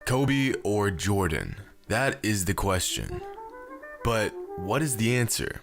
Kobe or Jordan? That is the question. But what is the answer?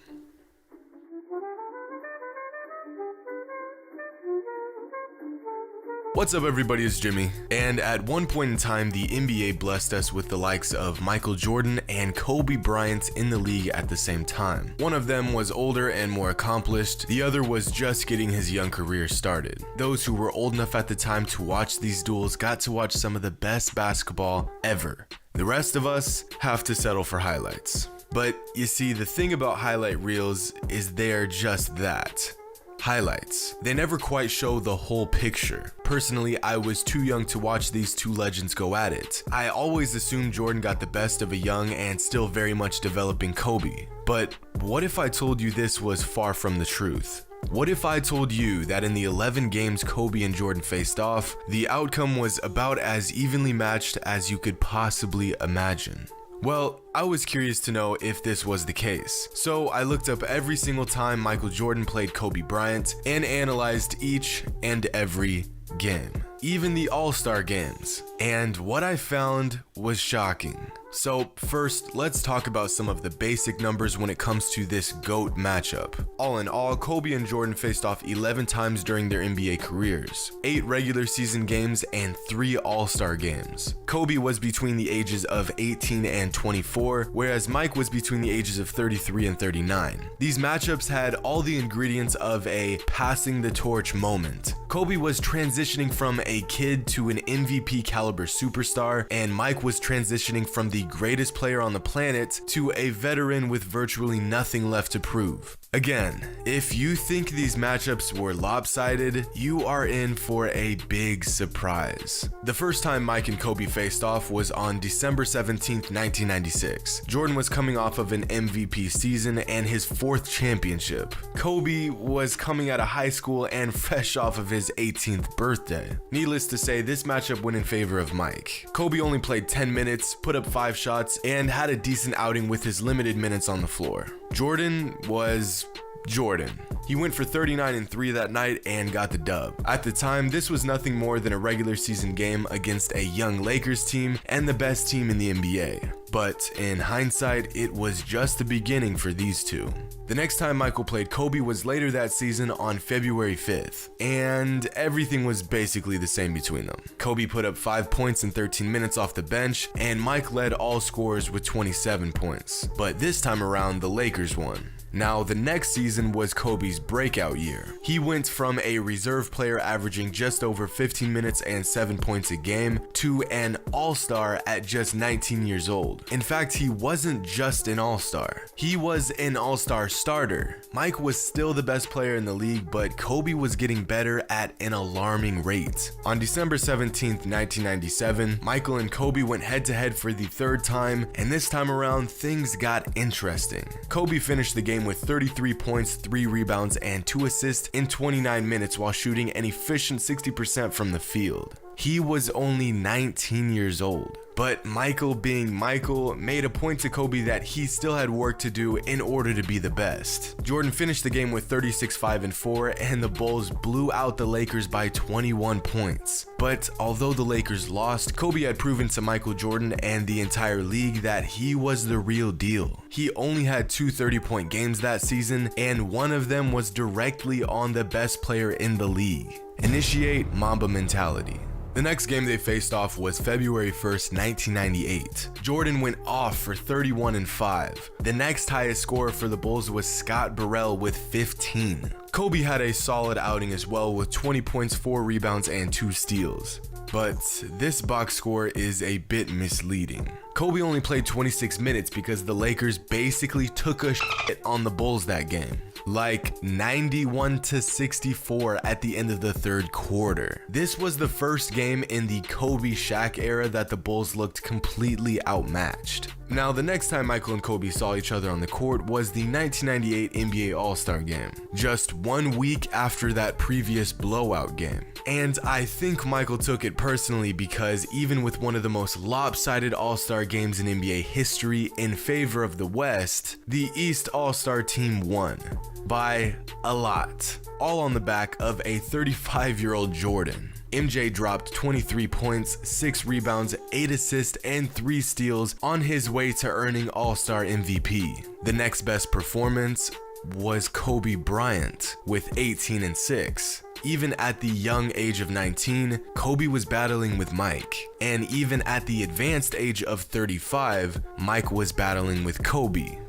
What's up everybody, it's Jimmy, and at one point in time the NBA blessed us with the likes of Michael Jordan and Kobe Bryant in the league at the same time. One of them was older and more accomplished, the other was just getting his young career started. Those who were old enough at the time to watch these duels got to watch some of the best basketball ever. The rest of us have to settle for highlights. But you see, the thing about highlight reels is they're just that. Highlights. They never quite show the whole picture. Personally, I was too young to watch these two legends go at it. I always assumed Jordan got the best of a young and still very much developing Kobe. But what if I told you this was far from the truth? What if I told you that in the 11 games Kobe and Jordan faced off, the outcome was about as evenly matched as you could possibly imagine? Well, I was curious to know if this was the case, so I looked up every single time Michael Jordan played Kobe Bryant and analyzed each and every game, even the All-Star games, and what I found was shocking. So first, let's talk about some of the basic numbers when it comes to this GOAT matchup. All in all, Kobe and Jordan faced off 11 times during their NBA careers, 8 regular season games and 3 All-Star games. Kobe was between the ages of 18 and 24, whereas Mike was between the ages of 33 and 39. These matchups had all the ingredients of a passing the torch moment. Kobe was transitioning from a kid to an MVP caliber superstar, and Mike was transitioning from the greatest player on the planet to a veteran with virtually nothing left to prove. Again, if you think these matchups were lopsided, you are in for a big surprise. The first time Mike and Kobe faced off was on December 17th, 1996. Jordan was coming off of an MVP season and his 4th championship. Kobe was coming out of high school and fresh off of his 18th birthday. Needless to say, this matchup went in favor of Mike. Kobe only played 10 minutes, put up 5 shots, and had a decent outing with his limited minutes on the floor. Jordan was Jordan. He went for 39 and 3 that night and got the dub. At the time, this was nothing more than a regular season game against a young Lakers team and the best team in the NBA. But in hindsight, it was just the beginning for these two. The next time Michael played Kobe was later that season on February 5th, and everything was basically the same between them. Kobe put up 5 points in 13 minutes off the bench, and Mike led all scorers with 27 points. But this time around, the Lakers won. Now, the next season was Kobe's breakout year. He went from a reserve player averaging just over 15 minutes and 7 points a game to an all-star at just 19 years old. In fact, he wasn't just an all-star. He was an all-star starter. Mike was still the best player in the league, but Kobe was getting better at an alarming rate. On December 17th, 1997, Michael and Kobe went head-to-head for the 3rd time, and this time around, things got interesting. Kobe finished the game with 33 points, 3 rebounds, and 2 assists in 29 minutes while shooting an efficient 60% from the field. He was only 19 years old. But Michael, being Michael, made a point to Kobe that he still had work to do in order to be the best. Jordan finished the game with 36, 5, and 4, and the Bulls blew out the Lakers by 21 points. But although the Lakers lost, Kobe had proven to Michael Jordan and the entire league that he was the real deal. He only had 2 30-point games that season, and one of them was directly on the best player in the league. Initiate Mamba mentality. The next game they faced off was February 1st, 1998. Jordan went off for 31 and 5. The next highest scorer for the Bulls was Scott Burrell with 15. Kobe had a solid outing as well with 20 points, 4 rebounds, and 2 steals. But this box score is a bit misleading. Kobe only played 26 minutes because the Lakers basically took a shit on the Bulls that game. Like 91-64 at the end of the 3rd quarter. This was the first game in the Kobe Shaq era that the Bulls looked completely outmatched. Now, the next time Michael and Kobe saw each other on the court was the 1998 NBA All-Star Game, just 1 week after that previous blowout game. And I think Michael took it personally because even with one of the most lopsided All-Star games in NBA history in favor of the West, the East All-Star team won by a lot, all on the back of a 35-year-old Jordan. MJ dropped 23 points, 6 rebounds, 8 assists and 3 steals on his way to earning All-Star MVP. The next best performance was Kobe Bryant with 18 and 6. Even at the young age of 19, Kobe was battling with Mike. And even at the advanced age of 35, Mike was battling with Kobe.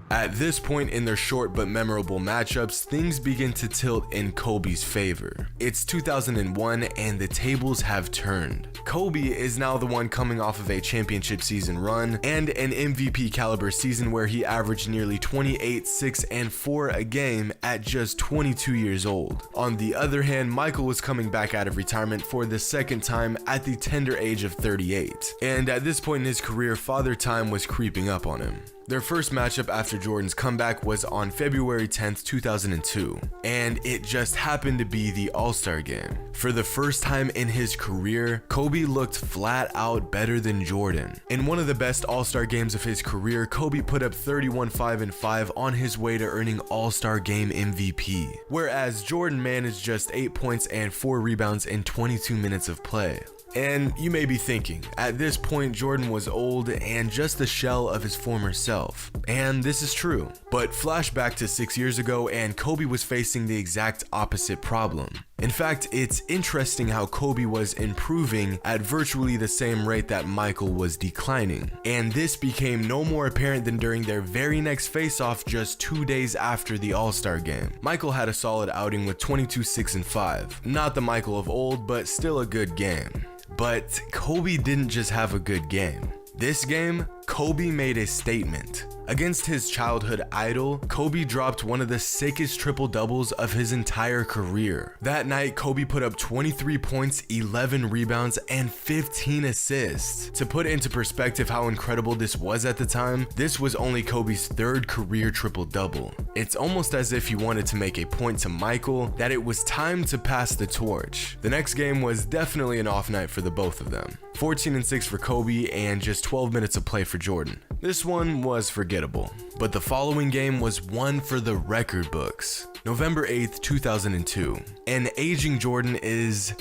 At this point in their short but memorable matchups, things begin to tilt in Kobe's favor. It's 2001 and the tables have turned. Kobe is now the one coming off of a championship season run and an MVP caliber season where he averaged nearly 28, 6, and 4 a game at just 22 years old. On the other hand, Michael was coming back out of retirement for the second time at the tender age of 38. And at this point in his career, father time was creeping up on him. Their first matchup after Jordan's comeback was on February 10th, 2002, and it just happened to be the All-Star game. For the first time in his career, Kobe looked flat out better than Jordan. In one of the best All-Star games of his career, Kobe put up 31, 5, and 5 on his way to earning All-Star Game MVP, whereas Jordan managed just 8 points and 4 rebounds in 22 minutes of play. And you may be thinking, at this point Jordan was old and just a shell of his former self. And this is true. But flashback to 6 years ago and Kobe was facing the exact opposite problem. In fact, it's interesting how Kobe was improving at virtually the same rate that Michael was declining. And this became no more apparent than during their very next face-off just 2 days after the All-Star game. Michael had a solid outing with 22, 6, and 5. Not the Michael of old, but still a good game. But Kobe didn't just have a good game. This game, Kobe made a statement. Against his childhood idol, Kobe dropped one of the sickest triple-doubles of his entire career. That night, Kobe put up 23 points, 11 rebounds, and 15 assists. To put into perspective how incredible this was at the time, this was only Kobe's third career triple-double. It's almost as if he wanted to make a point to Michael that it was time to pass the torch. The next game was definitely an off night for the both of them. 14 and 6 for Kobe and just 12 minutes of play for Jordan. This one was forgettable, but the following game was one for the record books. November 8th, 2002. And aging Jordan is,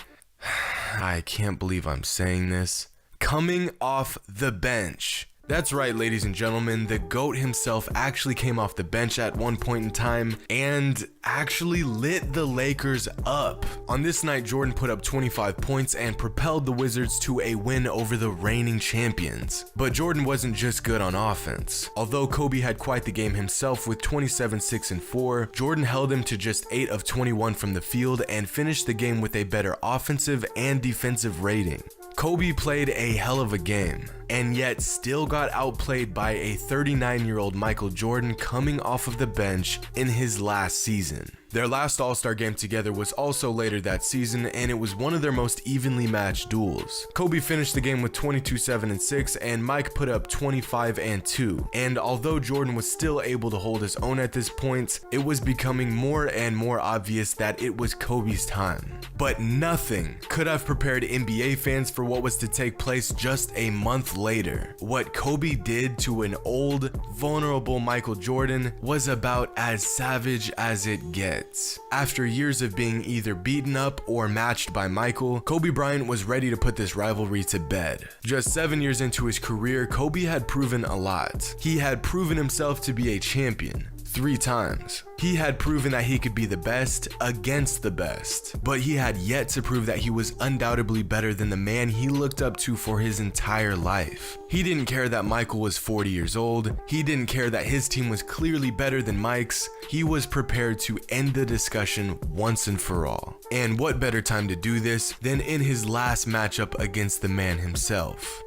I can't believe I'm saying this, coming off the bench. That's right, ladies and gentlemen, the GOAT himself actually came off the bench at one point in time and actually lit the Lakers up. On this night, Jordan put up 25 points and propelled the Wizards to a win over the reigning champions. But Jordan wasn't just good on offense. Although Kobe had quite the game himself with 27, 6, and 4, Jordan held him to just 8 of 21 from the field and finished the game with a better offensive and defensive rating. Kobe played a hell of a game, and yet still got outplayed by a 39-year-old Michael Jordan coming off of the bench in his last season. Their last All-Star game together was also later that season, and it was one of their most evenly matched duels. Kobe finished the game with 22, 7, and 6, and Mike put up 25 and 2. And although Jordan was still able to hold his own at this point, it was becoming more and more obvious that it was Kobe's time. But nothing could have prepared NBA fans for what was to take place just a month later. What Kobe did to an old, vulnerable Michael Jordan was about as savage as it gets. After years of being either beaten up or matched by Michael, Kobe Bryant was ready to put this rivalry to bed. Just 7 years into his career, Kobe had proven a lot. He had proven himself to be a champion 3 times. He had proven that he could be the best against the best, but he had yet to prove that he was undoubtedly better than the man he looked up to for his entire life. He didn't care that Michael was 40 years old. He didn't care that his team was clearly better than Mike's. He was prepared to end the discussion once and for all. And what better time to do this than in his last matchup against the man himself?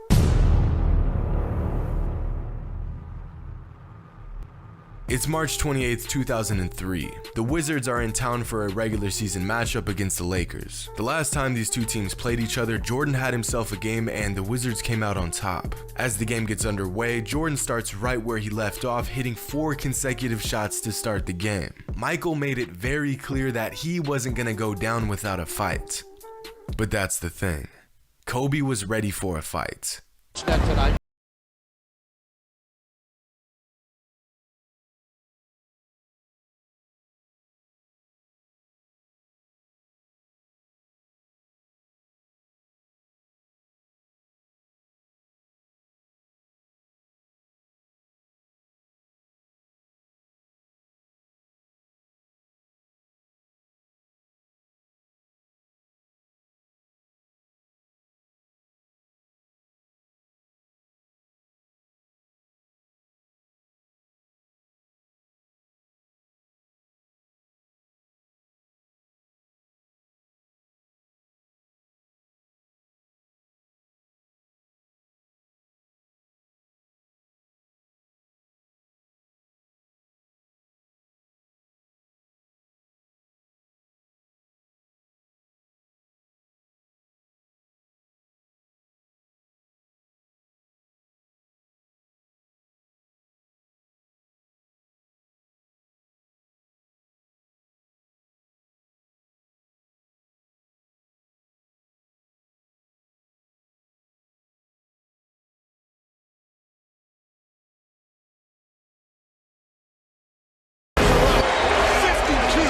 It's March 28th, 2003. The Wizards are in town for a regular season matchup against the Lakers. The last time these two teams played each other, Jordan had himself a game and the Wizards came out on top. As the game gets underway, Jordan starts right where he left off, hitting 4 consecutive shots to start the game. Michael made it very clear that he wasn't gonna go down without a fight. But that's the thing. Kobe was ready for a fight.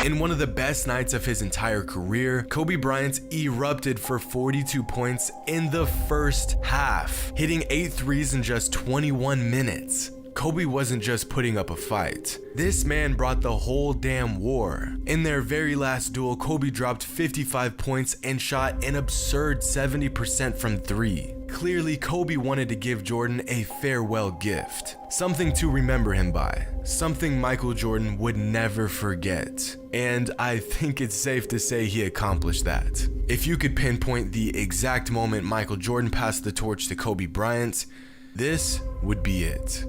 In one of the best nights of his entire career, Kobe Bryant erupted for 42 points in the first half, hitting 8 threes in just 21 minutes. Kobe wasn't just putting up a fight. This man brought the whole damn war. In their very last duel, Kobe dropped 55 points and shot an absurd 70% from 3. Clearly, Kobe wanted to give Jordan a farewell gift. Something to remember him by. Something Michael Jordan would never forget. And I think it's safe to say he accomplished that. If you could pinpoint the exact moment Michael Jordan passed the torch to Kobe Bryant, this would be it.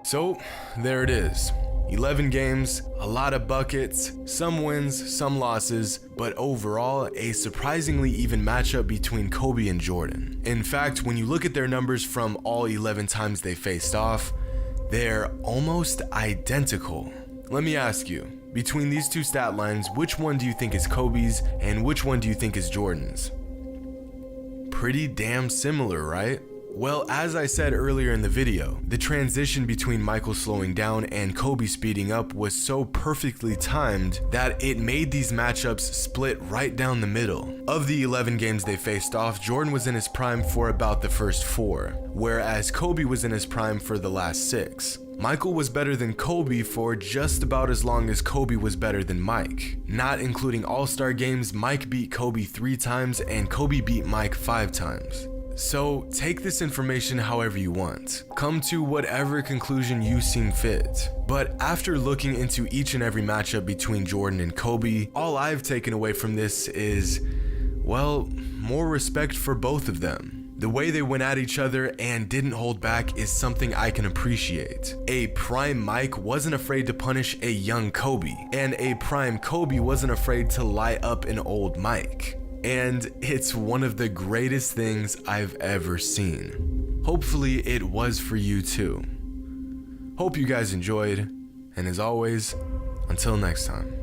So, there it is. 11 games, a lot of buckets, some wins, some losses, but overall, a surprisingly even matchup between Kobe and Jordan. In fact, when you look at their numbers from all 11 times they faced off, they're almost identical. Let me ask you, between these two stat lines, which one do you think is Kobe's and which one do you think is Jordan's? Pretty damn similar, right? Well, as I said earlier in the video, the transition between Michael slowing down and Kobe speeding up was so perfectly timed that it made these matchups split right down the middle. Of the 11 games they faced off, Jordan was in his prime for about the first 4, whereas Kobe was in his prime for the last 6. Michael was better than Kobe for just about as long as Kobe was better than Mike. Not including All-Star games, Mike beat Kobe 3 times and Kobe beat Mike 5 times. So take this information however you want. Come to whatever conclusion you seem fit. But after looking into each and every matchup between Jordan and Kobe, all I've taken away from this is, well, more respect for both of them. The way they went at each other and didn't hold back is something I can appreciate. A prime Mike wasn't afraid to punish a young Kobe, and a prime Kobe wasn't afraid to light up an old Mike. And it's one of the greatest things I've ever seen. Hopefully it was for you too. Hope you guys enjoyed, and as always, until next time.